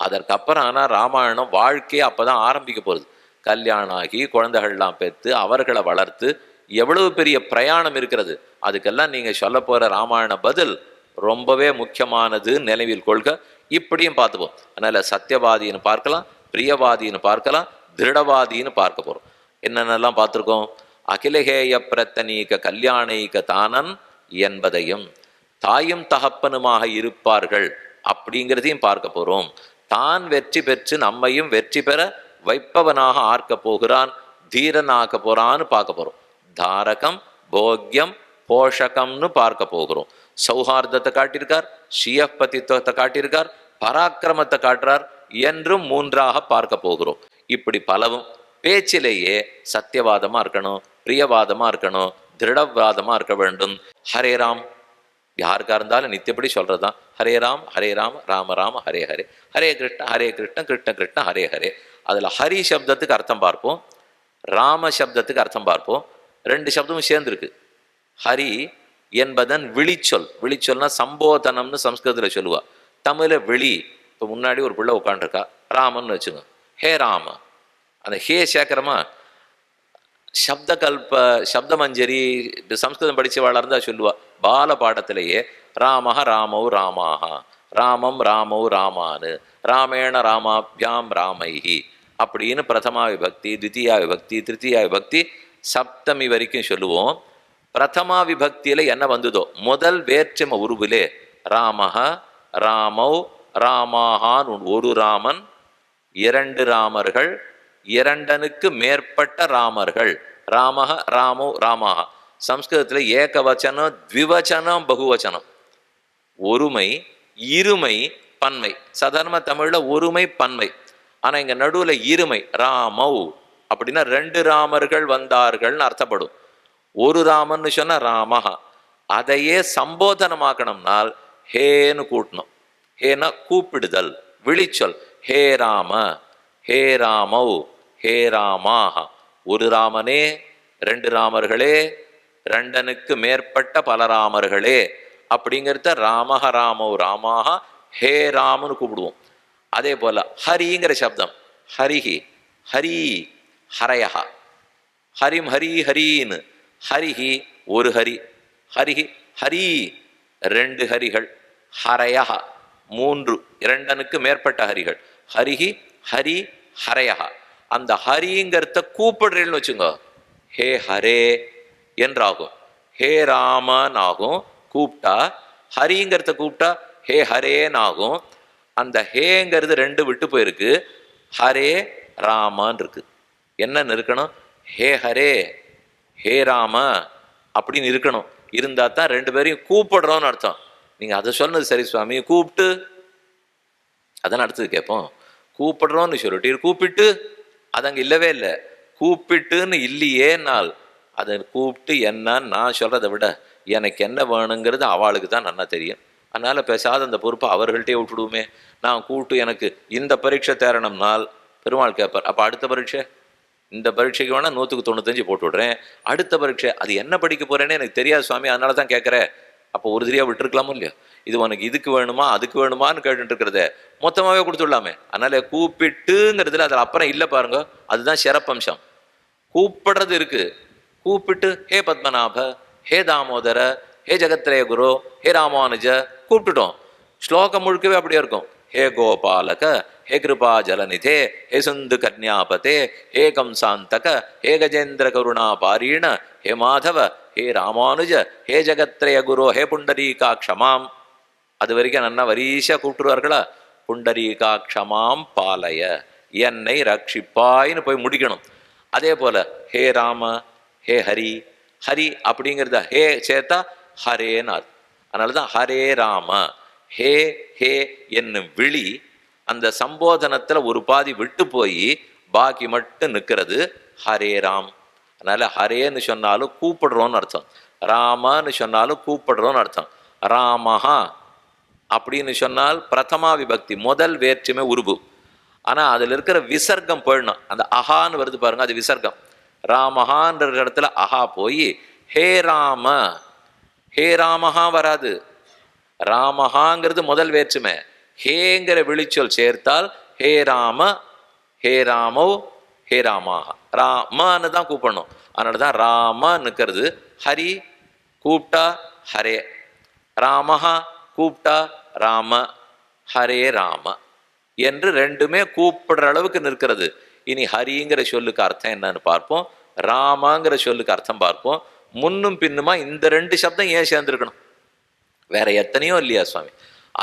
அதற்கப்புறம் ஆனால் ராமாயணம் வாழ்க்கையே அப்போ தான் ஆரம்பிக்க போகுது. கல்யாணம் ஆகி குழந்தைகள்லாம் பெற்று அவர்களை வளர்த்து எவ்வளவு பெரிய பிரயாணம் இருக்கிறது. அதுக்கெல்லாம் நீங்கள் சொல்ல போகிற ராமாயண பதில் ரொம்பவே முக்கியமானது, நினைவில் கொள்க. இப்படியும் பார்த்துப்போம். அதனால் சத்தியவாதின்னு பார்க்கலாம், பிரியவாதின்னு பார்க்கலாம், திருடவாதின்னு பார்க்க போகிறோம். என்னென்னலாம் பார்த்துருக்கோம்? அகிலகேய பிரத்தனீக கல்யாணீக தானன் என்பதையும் தாயும் தகப்பனுமாக இருப்பார்கள் அப்படிங்கிறதையும் பார்க்க போகிறோம். தான் வெற்றி பெற்று நம்மையும் வெற்றி பெற வைப்பவனாக ஆர்க்க போகிறான், தீரனாக்க போறான்னு பார்க்க போகிறோம். தாரகம் போக்யம் போஷகம்னு பார்க்க போகிறோம். சௌஹார்தத்தை காட்டியிருக்கார், ஷியப்பதித்துவத்தை காட்டியிருக்கார், பராக்கிரமத்தை காட்டுறார் என்றும் மூன்றாக பார்க்க போகிறோம். இப்படி பலவும் பேச்சிலேயே சத்தியவாதமா இருக்கணும், பிரியவாதமா இருக்கணும், திருடவாதமா இருக்க வேண்டும். ஹரே ராம் யாருக்கா இருந்தாலும் நித்தியப்படி சொல்றதுதான் ஹரே ராம் ராம ராம ஹரே ஹரே, ஹரே கிருஷ்ண கிருஷ்ண கிருஷ்ண ஹரே ஹரே. அதுல ஹரி சப்தத்துக்கு அர்த்தம் பார்ப்போம், ராம சப்தத்துக்கு அர்த்தம் பார்ப்போம். ரெண்டு சப்தமும் சேர்ந்துருக்கு. ஹரி என்பதன் விழிச்சொல். விழிச்சொல்னா சம்போதனம்னு சம்ஸ்கிருதத்தில் சொல்லுவா. தமிழ விழி. இப்போ முன்னாடி ஒரு பிள்ளை உட்காந்துருக்கா, ராமன்னு வச்சுங்க, ஹே ராம. அந்த ஹே சேக்கரமா சப்தமஞ்சரி சம்ஸ்கிருதம் படித்து வளர்ந்தா சொல்லுவா. பால பாடத்திலேயே ராமஹ ராமௌ ராமாஹா, ராமம் ராமௌ ராமானு, ராமேண ராமாபியாம் ராமைஹி அப்படின்னு பிரதமா விபக்தி, தித்தியா விபக்தி, திருத்தியா விபக்தி, சப்தமி வரைக்கும் சொல்லுவோம். பிரதமா விபக்தியில் என்ன வந்ததோ முதல் வேற்றும உருவிலே ராமஹ ராமௌ ராமாஹான், ஒரு ராமன், இரண்டு ராமர்கள், இரண்டனுக்கு மேற்பட்ட ராமர்கள். ராமஹ ராமௌ ராமாஹ. சம்ஸ்கிருதத்தில் ஏகவச்சனம், த்விவச்சனம், பகுவச்சனம். ஒருமை, இருமை, பன்மை. சாதாரண தமிழ்ல ஒருமை பன்மை. ஆனா இங்க நடுவுல இருமை. ராமௌ அப்படின்னா ரெண்டு ராமர்கள் வந்தார்கள்னு அர்த்தப்படும். ஒரு ராமன்னு சொன்னா ராமஹா. அதையே சம்போதனமாக்கணும்னால் ஹேன்னு கூட்டணும். ஹேனா கூப்பிடுதல், விழிச்சொல். ஹே ராம, ஹே ராமௌ, ஹே ராமாஹா. ஒரு ராமனே, ரெண்டு ராமர்களே, ரெண்டனுக்கு மேற்பட்ட பல ராமர்களே அப்படிங்கிறத ராமஹ ராமௌ ராமாஹா ஹே ராமன்னு கூப்பிடுவோம். அதே போல ஹரிங்கிற சப்தம், ஹரிஹி ஹரி ஹரயஹா, ஹரிம் ஹரி ஹரின்னு. ஹரிஹி ஒரு ஹரி, ஹரிஹி ஹரி ரெண்டு ஹரிகள், ஹரயஹா மூன்று, இரண்டனுக்கு மேற்பட்ட ஹரிகள். ஹரிஹி ஹரி ஹரயஹா. அந்த ஹரிங்கிறத கூப்பிடுறேன்னு வச்சுங்க, ஹே ஹரே என்றாகும், ஹே ராமன் ஆகும். கூப்பிட்டா ஹரிங்கிறத கூப்பிட்டா ஹே ஹரேன்னு ஆகும். அந்த ஹேங்கிறது ரெண்டு விட்டு போயிருக்கு, ஹரே ராமன் இருக்கு. என்னன்னு இருக்கணும்? ஹே ஹரே ஹே ராம அப்படின்னு இருக்கணும். இருந்தா தான் ரெண்டு பேரையும் கூப்பிடுறோம்னு அர்த்தம். நீங்க அதை சொன்னது சரி சுவாமி, கூப்பிட்டு அதான் அடுத்தது கேட்போம். கூப்பிடுறோம்னு சொல்லிட்டு கூப்பிட்டு அது அங்கே இல்லவே இல்லை. கூப்பிட்டுன்னு இல்லையே நாள் அதை கூப்பிட்டு என்னன்னு நான் சொல்றதை விட எனக்கு என்ன வேணுங்கிறது அவளுக்கு தான் நல்லா தெரியும். அதனால பேசாத அந்த பொறுப்பை அவர்கள்ட்டே விட்டுடுவோமே. நான் கூப்பிட்டு எனக்கு இந்த பரீட்சை தேரணும்னால் பெருமாள் கேட்பார், அப்போ அடுத்த பரீட்சை, இந்த பரீட்சைக்கு வேணால் 195 போட்டு விடுறேன், அடுத்த பரீட்சை அது என்ன படிக்க போறேன்னு எனக்கு தெரியாது சுவாமி, அதனால தான் கேட்குறேன். அப்போ ஒரு தெரியா விட்டுருக்கலாமோ இல்லையோ? இது உனக்கு இதுக்கு வேணுமா அதுக்கு வேணுமான்னு கேட்டுட்டு இருக்கிறத மொத்தமாகவே கொடுத்துடலாமே. அதனால கூப்பிட்டுங்கிறதுல அதில் அப்புறம் இல்லை பாருங்க, அதுதான் சிறப்பம்சம். கூப்பிடுறது இருக்கு. கூப்பிட்டு ஹே பத்மநாப, ஹே தாமோதர, ஹே ஜெகத்ரேய குரு, ஹே ராமானுஜ கூப்பிட்டுட்டோம். ஸ்லோகம் முழுக்கவே அப்படியே இருக்கும். ஹே கோபாலக, ஹே கிருபா ஜலநிதே, ஹே சுந்து கன்யாபதே, ஹே கம்சாந்தக, ஹே கஜேந்திர கருணா பாரீண, ஹே மாதவ, ஹே ராமானுஜ, ஹே ஜெகத்ரேய குரு, ஹே புண்டரீகாட்சமாம். அது வரைக்கும் நல்லா வரிசா கூப்பிட்டுருவார்களா? புண்டரீகாட்சமாம் பாலய, என்னை ரட்சிப்பாயின்னு போய் முடிக்கணும். அதே போல ஹே ராம, ஹே ஹரி, ஹரி அப்படிங்கிறத ஹே சேர்த்தா ஹரேனார். அதனாலதான் ஹரே ராம. ஹே ஹே என்னும் விழி அந்த சம்போதனத்துல ஒரு பாதி விட்டு போய் பாக்கி மட்டும் நிற்கிறது ஹரே ராம். அதனால ஹரேன்னு சொன்னாலும் கூப்பிடுறோன்னு அர்த்தம், ராமன்னு சொன்னாலும் கூப்பிடுறோன்னு அர்த்தம். ராமஹா அப்படின்னு சொன்னால் பிரதமா விபக்தி, முதல் வேற்றுமை உருபு. ஆனா அதுல இருக்கிற விசர்க்கம் போயிடணும். அந்த அஹான்னு வருது பாருங்க, அது விசர்க்கம். ராமஹான்ற இடத்துல அஹா போய் ஹே ராம, ஹே ராமஹா வராது. ராமஹாங்கிறது முதல் வேற்றுமை, ஹேங்கிற விழிச்சொல் சேர்த்தால் ஹே ராம, ஹே ராமோ, ஹே ராமாக. ராமன்னு தான் கூப்பிடணும். அதனால தான் ராமன்னுக்கிறது. ஹரி கூப்பிட்டா ஹரே, ராமஹா கூப்பிட்டா ராம, ஹரே ராம என்று ரெண்டுமே கூப்பிடுற அளவுக்கு நிற்கிறது. இனி ஹரிங்கிற சொல்லுக்கு அர்த்தம் என்னன்னு பார்ப்போம், ராமாங்கிற சொல்லுக்கு அர்த்தம் பார்ப்போம். முன்னும் பின்னுமா இந்த ரெண்டு சப்தம் ஏன் சேர்ந்துருக்கணும்? வேற எத்தனையோ இல்லையா சுவாமி?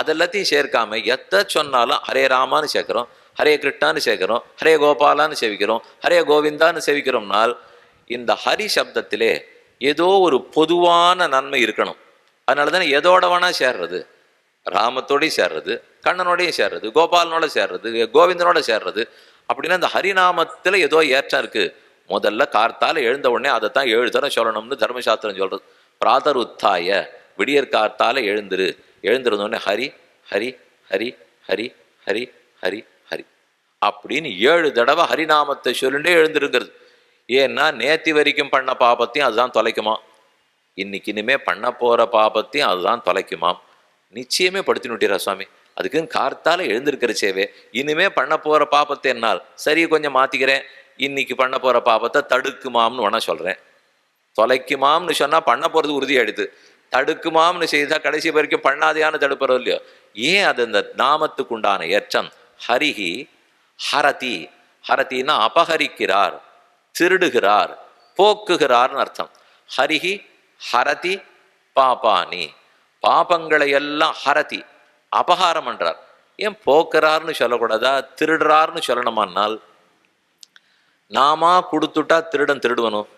அதெல்லாத்தையும் சேர்க்காம எத்த சொன்னாலும் ஹரே ராமான்னு சேர்க்கிறோம், ஹரே கிருஷ்ணான்னு சேர்க்கிறோம், ஹரே கோபாலான்னு சேவிக்கிறோம், ஹரே கோவிந்தான்னு சேவிக்கிறோம்னால் இந்த ஹரி சப்தத்திலே ஏதோ ஒரு பொதுவான நன்மை இருக்கணும். அதனால தானே எதோட வேணா சேர்றது, ராமத்தோடையும் சேர்றது, கண்ணனோடையும் சேர்றது, கோபாலனோட சேர்றது, கோவிந்தனோட சேர்றது. அப்படின்னா இந்த ஹரிநாமத்தில் ஏதோ ஏற்றம் இருக்கு. முதல்ல கார்த்தால எழுந்த உடனே அதைத்தான் 7 தரம் சொல்லணும்னு தர்மசாஸ்திரம் சொல்றது. பிராதர் உத்தாய, விடியற் கார்த்தால எழுந்திரு, எழுந்திருந்தோடனே ஹரி ஹரி ஹரி ஹரி ஹரி ஹரி ஹரி அப்படின்னு 7 தடவை ஹரிநாமத்தை சொல்லிண்டே எழுந்திருங்கிறது. ஏன்னா நேத்தி வரைக்கும் பண்ண பாபத்தையும் அதுதான் தொலைக்குமா, இன்னைக்கு இனிமே பண்ண போற பாபத்தையும் அதுதான் தொலைக்குமாம். நிச்சயமே படுத்தினுட்டீரா சுவாமி? அதுக்குன்னு கார்த்தால எழுந்திருக்கிற சேவை இனிமே பண்ண போற பாபத்தை என்னால் சரி கொஞ்சம் மாத்திக்கிறேன், இன்னைக்கு பண்ண போற பாபத்தை தடுக்குமாம்னு வேணா சொல்றேன். தொலைக்குமாம்னு சொன்னா பண்ண போறது உறுதியாயிடுது, தடுக்குமாம்னு செய்தா கடைசி வரைக்கும் பண்ணாதையான்னு தடுப்புறோம் இல்லையோ. ஏன் அது இந்த நாமத்துக்கு உண்டான ஏற்றம். ஹரிஹி ஹரதி, ஹரத்தின்னா அபகரிக்கிறார், திருடுகிறார், போக்குகிறார்னு அர்த்தம். ஹரிஹி ஹரதி பாபானி, பாபங்களை எல்லாம் ஹரதி அபகாரம் பண்றார். ஏன் போக்குறார்னு சொல்லக்கூடாதா, திருடுறார்னு சொல்லணுமானால்? நாமா கொடுத்துட்டா திருடன் திருடுவனும்.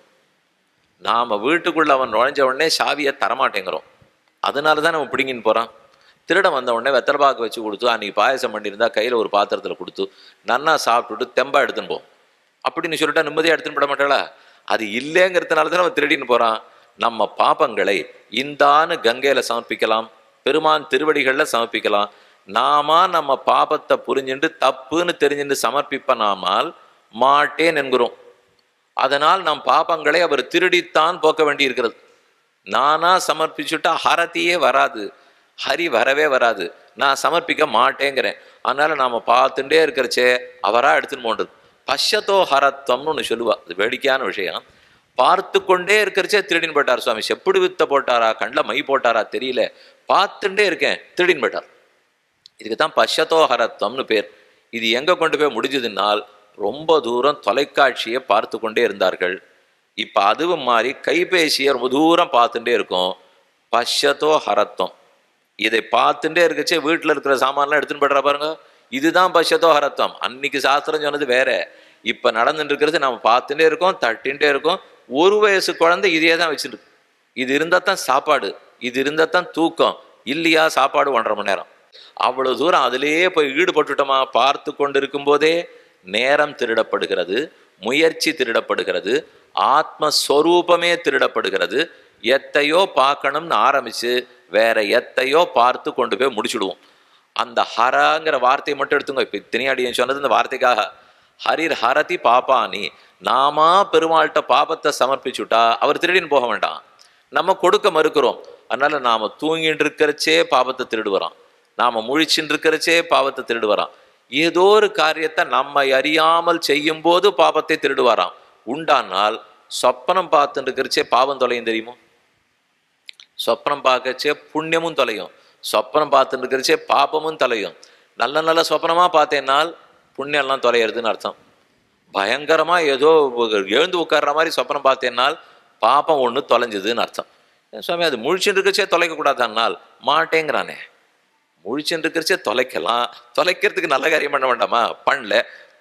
நாம வீட்டுக்குள்ள அவன் நுழைஞ்ச உடனே சாவியை தரமாட்டேங்கிறோம், அதனால தான் நம்ம பிடிங்கின்னு போறான். திருடன் வந்த உடனே வெத்தலை பாக்கு வச்சு கொடுத்து, அன்னைக்கு பாயசம் பண்ணியிருந்தா கையில் ஒரு பாத்திரத்தில் கொடுத்து நன்னா சாப்பிட்டுட்டு தெம்பா எடுத்துன்னு போவோம். அப்படின்னு சொல்லிட்டா நிம்மதியாக எடுத்துன்னு போட மாட்டாளா? அது இல்லைங்கிறதுனால தான் அவன் திருடின்னு போறான். நம்ம பாபங்களை இந்தான்னு கங்கையில சமர்ப்பிக்கலாம், பெருமான் திருவடிகளில் சமர்ப்பிக்கலாம். நாம நம்ம பாபத்தை புரிஞ்சுட்டு தப்புன்னு தெரிஞ்சுட்டு சமர்ப்பிப்பனாமல் மாட்டேன் என்கிறோம். அதனால் நம் பாபங்களை அவர் திருடித்தான் போக்க வேண்டி இருக்கிறது. நானா சமர்ப்பிச்சுட்டா ஹரத்தியே வராது, ஹரி வரவே வராது. நான் சமர்ப்பிக்க மாட்டேங்கிறேன். அதனால நாம பார்த்துட்டே இருக்கிறச்சே அவரா எடுத்துன்னு போன்றது. பஷ்யத்தோ ஹரத்வம்னு ஒன்று சொல்லுவா, அது வேடிக்கையான விஷயம். பார்த்து கொண்டே இருக்கிறச்சே திருடின்னு போயிட்டார் சுவாமி. செப்புடு வித்த போட்டாரா, கண்ணில் மை போட்டாரா தெரியல, பார்த்துட்டே இருக்கேன் திருடின்னு போயிட்டார். இதுக்கு தான் பஷ்யத்தோ ஹரத்வம்னு பேர். இது எங்க கொண்டு போய் முடிஞ்சதுனால் ரொம்ப தூரம் தொலைக்காட்சியை பார்த்து கொண்டே இருந்தார்கள். இப்போ அதுவும் மாறி கைபேசியை ரொம்ப தூரம் பார்த்துட்டே இருக்கும். பஷ்யத்தோ ஹரத்வம். இதை பார்த்துட்டே இருக்கச்சே வீட்டில் இருக்கிற சாமான்லாம் எடுத்துன்னு போய்ட்றா பாருங்க, இதுதான் பஷ்யத்தோ ஹரத்வம். அன்னைக்கு சாஸ்திரம் சொன்னது வேற, இப்போ நடந்துட்டு இருக்கிறது நம்ம பார்த்துட்டே இருக்கோம், தட்டின்ண்டே இருக்கோம். 1 வயசு குழந்தை இதையே தான் வச்சுருக்கு. இது இருந்தால் தான் சாப்பாடு, இது இருந்தால் தான் தூக்கம், இல்லையா சாப்பாடு 1.5 மணி நேரம். அவ்வளவு தூரம் அதிலேயே போய் ஈடுபட்டுட்டோமா? பார்த்து கொண்டு இருக்கும் போதே நேரம் திருடப்படுகிறது, முயற்சி திருடப்படுகிறது, ஆத்மஸ்வரூபமே திருடப்படுகிறது. எத்தையோ பார்க்கணும்னு ஆரம்பிச்சு வேற எத்தையோ பார்த்து கொண்டு போய் முடிச்சுடுவோம். அந்த ஹரங்கிற வார்த்தையை மட்டும் எடுத்துங்க. இப்போ தினியாடியன் சொன்னது இந்த வார்த்தைக்காக. ஹரிர் ஹரதி பாப்பானி, நாமா பெருமாள்கிட்ட பாபத்தை சமர்ப்பிச்சுட்டா அவர் திருடின்னு போக வேண்டாம். நம்ம கொடுக்க மறுக்கிறோம். அதனால நாம தூங்கிட்டு இருக்கிறச்சே பாபத்தை திருடு வரான், நாம முழிச்சுட்டு இருக்கிறச்சே பாவத்தை திருடு வரான். ஏதோ ஒரு காரியத்தை நம்ம அறியாமல் செய்யும் போது பாபத்தை திருடு வரான். உண்டானால் சொப்பனம் பார்த்துட்டு இருக்கிறச்சே பாவம் தொலையும் தெரியுமோ? சொப்பனம் பார்க்கச்சே புண்ணியமும் தொலையும், சொப்பனம் பார்த்துட்டு இருக்கிறச்சே பாபமும் தொலையும். நல்ல நல்ல சொப்பனமா பார்த்தேன்னால் புண்ணியம் எல்லாம் தொலைகிறதுன்னு அர்த்தம். பயங்கரமா ஏதோ எழுந்து உட்கார்ற மாதிரி சொப்பனம் பார்த்தேன்னால் பாபம் ஒன்று தொலைஞ்சதுன்னு அர்த்தம். சுவாமி அது முழிச்சுட்டு இருக்கிறச்சே தொலைக்க கூடாதானால் மாட்டேங்கிறானே. முழிச்சுட்டு இருக்கிறச்சே தொலைக்கலாம், தொலைக்கிறதுக்கு நல்ல காரியம் பண்ண வேண்டாமா? பண்ணல.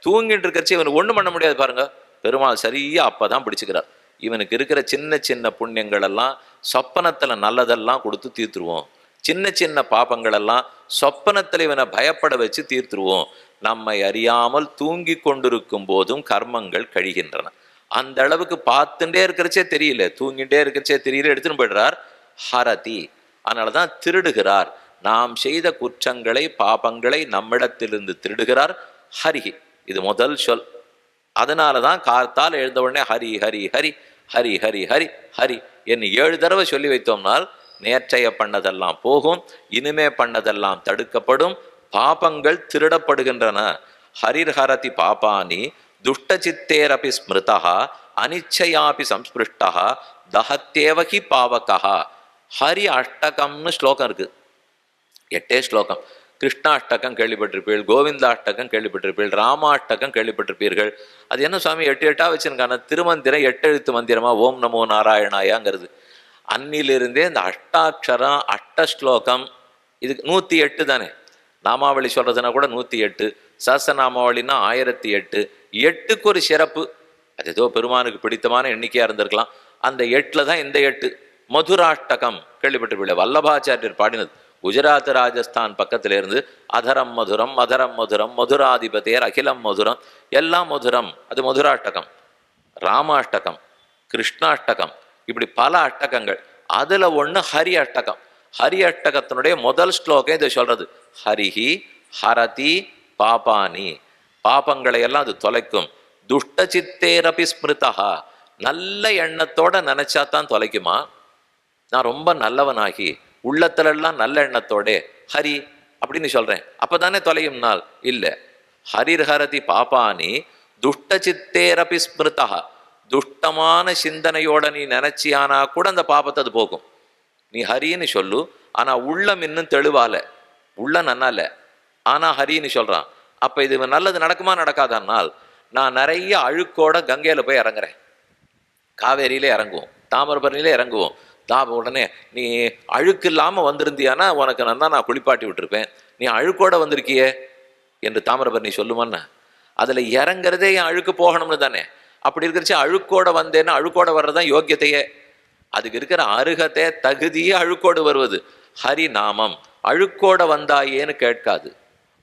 தூங்கிட்டு இருக்கிறச்சே இவனுக்கு ஒன்றும் பண்ண முடியாது பாருங்க. பெருமாள் சரியா அப்பதான் பிடிச்சுக்கிறார். இவனுக்கு இருக்கிற சின்ன சின்ன புண்ணியங்கள் எல்லாம் சொப்பனத்துல நல்லதெல்லாம் கொடுத்து தீர்த்துருவோம். சின்ன சின்ன பாபங்கள் எல்லாம் சொப்பனத்தில் இவனை பயப்பட வச்சு தீர்த்துருவோம். நம்மை அறியாமல் தூங்கி கொண்டிருக்கும் போதும் கர்மங்கள் கழிகின்றன. அந்த அளவுக்கு பார்த்துட்டே இருக்கிறச்சே தெரியல, தூங்கிட்டே இருக்கிறச்சே தெரியல, எடுத்துன்னு போயிடுறார். ஹரதி, அதனாலதான் திருடுகிறார். நாம் செய்த குற்றங்களை பாபங்களை நம்மிடத்திலிருந்து திருடுகிறார். ஹரிஹி, இது முதல் சொல். அதனாலதான் கார்த்தால் எழுந்த உடனே ஹரி ஹரி ஹரி ஹரி ஹரி ஹரி ஹரி என்று 7 தடவை சொல்லி வைத்தோம்னால் நேற்றைய பண்ணதெல்லாம் போகும், இனிமே பண்ணதெல்லாம் தடுக்கப்படும், பாபங்கள் திருடப்படுகின்றன. ஹரிர்ஹரதி பாபானி துஷ்டசித்தேரபி ஸ்மிருதா அனிச்சயாபி சம்ஸ்பிருஷ்டா தஹத்தேவகி பாவகா. ஹரி அஷ்டகம்னு ஸ்லோகம் இருக்கு, 8 ஸ்லோகம். கிருஷ்ணாஷ்டகம் கேள்விப்பட்டிருப்பீர்கள், கோவிந்தாஷ்டகம் கேள்விப்பட்டிருப்பீர்கள், ராமாஷ்டகம் கேள்விப்பட்டிருப்பீர்கள். அது என்ன சுவாமி 8 வச்சிருக்காங்க? திருமந்திரம் 8 எழுத்து மந்திரமா ஓம் நமோ நாராயணாயாங்கிறது. அன்னிலிருந்தே இந்த அஷ்டாட்சரம் அஷ்டஸ்லோகம் இதுக்கு 108 தானே. நாமாவளி சொல்றதுனா கூட 108, சஹஸ்ரநாமாவளினா 1008. 8க்கு ஒரு சிறப்பு. அது ஏதோ பெருமானுக்கு பிடித்தமான எண்ணிக்கையா இருந்திருக்கலாம். அந்த 8ல தான் இந்த 8. மதுராஷ்டகம் கேள்விப்பட்டிருப்பீங்க, வல்லபாச்சாரியர் பாடினது. குஜராத் ராஜஸ்தான் பக்கத்துல இருந்து அதரம் மதுரம் மதரம் மதுரம் மதுராதிபதியர் அகிலம் மதுரம் எல்லாம் மதுரம், அது மதுராஷ்டகம். ராமாஷ்டகம், கிருஷ்ணாஷ்டகம், இப்படி பல அஷ்டகங்கள். அதுல ஒண்ணு ஹரி அஷ்டகம். ஹரி அஷ்டகத்தினுடைய முதல் ஸ்லோகம் இதை சொல்றது. ஹரிஹி ஹரதி பாபானி, பாபங்களை எல்லாம் அது தொலைக்கும். துஷ்ட சித்தேரபி ஸ்மிருதா, நல்ல எண்ணத்தோட நினைச்சா தான் தொலைக்குமா. நான் ரொம்ப நல்லவனாகி உள்ளத்துலெல்லாம் நல்ல எண்ணத்தோட ஹரி அப்படின்னு சொல்றேன், அப்பதானே தொலையும் நாள் இல்லை. ஹரிர்ஹரதி பாபானி துஷ்ட சித்தேரபி ஸ்மிருதா, துஷ்டமான சிந்தனையோட நீ நினைச்சியானா கூட அந்த பாபத்தை அது போகும். நீ ஹரின்னு சொல்லு, ஆனா உள்ளம் இன்னும் தெளிவால, உள்ள நன்னால, ஆனா ஹரின்னு சொல்றான். அப்ப இது நல்லது நடக்குமா நடக்காதனால், நான் நிறைய அழுக்கோட கங்கையில போய் இறங்குறேன், காவேரியில இறங்குவோம், தாமிரபரணியில இறங்குவோம். உடனே நீ அழுக்கு இல்லாம வந்திருந்தியானா உனக்கு நான் குளிப்பாட்டி விட்டுருப்பேன். நீ அழுக்கோட வந்திருக்கியே என்று தாமிரபரணி சொல்லுமான்னு. அதுல இறங்குறதே என் அழுக்கு போகணும்னு தானே. அப்படி இருக்கிறச்சு அழுக்கோட வந்தேன்னா அழுக்கோட வர்றதுதான் யோக்கியத்தையே. அதுக்கு இருக்கிற அருகத்தை தகுதியே அழுக்கோடு வருவது. ஹரி நாமம் அழுக்கோட வந்தாயேன்னு கேட்காது,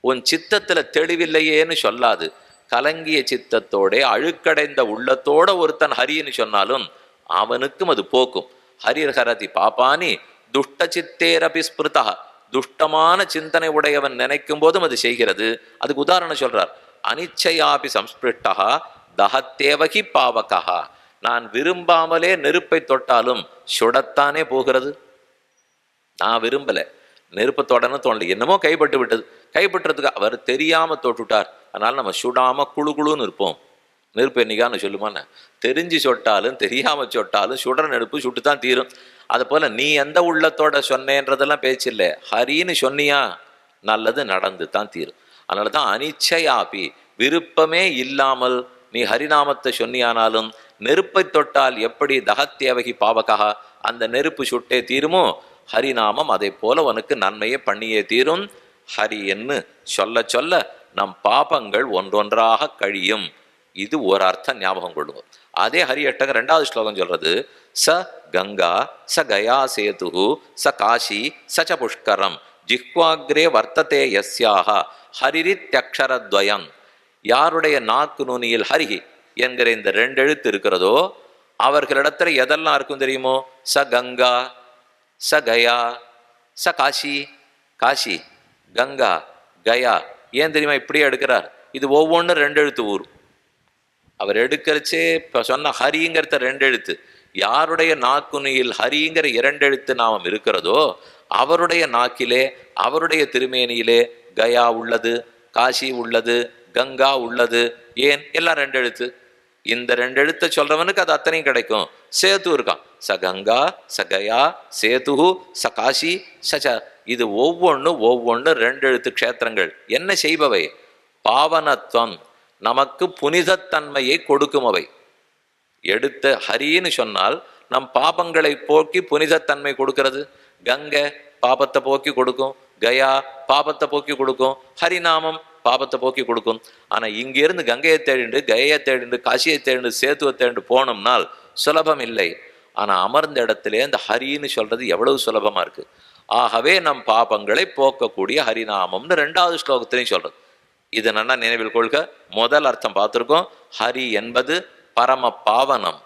உன் சித்தத்துல தெளிவில்லையேன்னு சொல்லாது. கலங்கிய சித்தத்தோட அழுக்கடைந்த உள்ளத்தோட ஒருத்தன் ஹரின்னு சொன்னாலும் அவனுக்கும் அது போக்கும். ஹரிர்ஹரதி பாபானி துஷ்ட சித்தேரபி ஸ்மிருதா, துஷ்டமான சிந்தனை உடையவன் நினைக்கும் போதும் அது செய்கிறது. அதுக்கு உதாரணம் சொல்றார். அனிச்சயாபி சம்ஸ்பிருஷ்டா தஹத்தேவகி பாவகா, நான் விரும்பாமலே நெருப்பை தொட்டாலும் சுடத்தானே போகிறது. நான் விரும்பல, நெருப்பை தொடன்னு தோணல, என்னமோ கைப்பட்டு விட்டது. கைப்பற்றதுக்கு அவர் தெரியாம தொட்டுட்டார், அதனால நம்ம சுடாம குழு குழுன்னு இருப்போம். நெருப்பு என்னைக்கான்னு சொல்லுமான்னு. தெரிஞ்சு சொட்டாலும் தெரியாம சொட்டாலும் சுடற நெருப்பு சுட்டுத்தான் தீரும். அது போல நீ எந்த உள்ளத்தோட சொன்னேன்றதெல்லாம் பேச்சில்லை, ஹரின்னு சொன்னியா நல்லது நடந்து தான் தீரும். அதனாலதான் அனிச்சயாபி, விருப்பமே இல்லாமல் நீ ஹரிநாமத்தை சொன்னியானாலும் நெருப்பை தொட்டால் எப்படி தகத்தியவகி பாவகா அந்த நெருப்பு சுட்டே தீருமோ, ஹரிநாமம் அதை போல உனக்கு நன்மையை பண்ணியே தீரும். ஹரி என்று சொல்ல சொல்ல நம் பாபங்கள் ஒன்றொன்றாக கழியும். இது ஒரு அர்த்தம் ஞாபகம் கொள்ளுவோம். அதே ஹரி அஷ்டகம் 2வது ஸ்லோகம் சொல்றது. ச கங்கா ச கயா சேது ச காஷி சச்ச புஷ்கரம் ஜிஹ்வாக்ரே வர்த்ததே யஸ்யாக ஹரிரித்யக்ஷரத்வயம். யாருடைய நாக்கு நுனியில் ஹரிஹி என்கிற இந்த 2 எழுத்து இருக்கிறதோ அவர்களிடத்துல எதெல்லாம் இருக்கும் தெரியுமோ? ச கங்கா ச கயா ச காஷி, காஷி கங்கா கயா. ஏன் தெரியுமா இப்படியே எடுக்கிறார்? இது ஒவ்வொன்றும் 2 எழுத்து ஊர். அவர் எடுக்கிறச்சே இப்போ சொன்ன ஹரிங்கிறத 2 எழுத்து. யாருடைய நாக்குனியில் ஹரிங்கிற 2 எழுத்து நாமம் இருக்கிறதோ அவருடைய நாக்கிலே அவருடைய திருமேனியிலே கயா உள்ளது, காஷி உள்ளது, கங்கா உள்ளது. ஏன்? எல்லாம் 2 எழுத்து. இந்த 2 எழுத்தை சொல்றவனுக்கு அது அத்தனையும் கிடைக்கும். சேது இருக்கான், ச கங்கா ச கயா சேது ச காஷி சச்ச. இது ஒவ்வொன்று 2 எழுத்து க்ஷேத்திரங்கள். என்ன செய்பவை? பாவனத்துவம், நமக்கு புனிதத்தன்மையை கொடுக்கும் அவை. எடுத்த ஹரின்னு சொன்னால் நம் பாபங்களை போக்கி புனிதத்தன்மை கொடுக்கிறது. கங்கை பாபத்தை போக்கி கொடுக்கும், கயா பாபத்தை போக்கி கொடுக்கும், ஹரிநாமம் பாபத்தை போக்கி கொடுக்கும். ஆனா இங்கிருந்து கங்கையை தேடிண்டு கயையை தேடிண்டு காசியை தேடிண்டு சேத்துவை தேடிண்டு போனோம்னால் சுலபம் இல்லை. ஆனா அமர்ந்த இடத்திலே இந்த ஹரின்னு சொல்றது எவ்வளவு சுலபமா இருக்கு. ஆகவே நம் பாபங்களை போக்கக்கூடிய ஹரிநாமம்னு 2வது ஸ்லோகத்திலையும் சொல்றது. இது நல்லா நினைவில் கொள்க. முதல் அர்த்தம் பார்த்திருக்கோம், ஹரி என்பது பரம பாவனம்.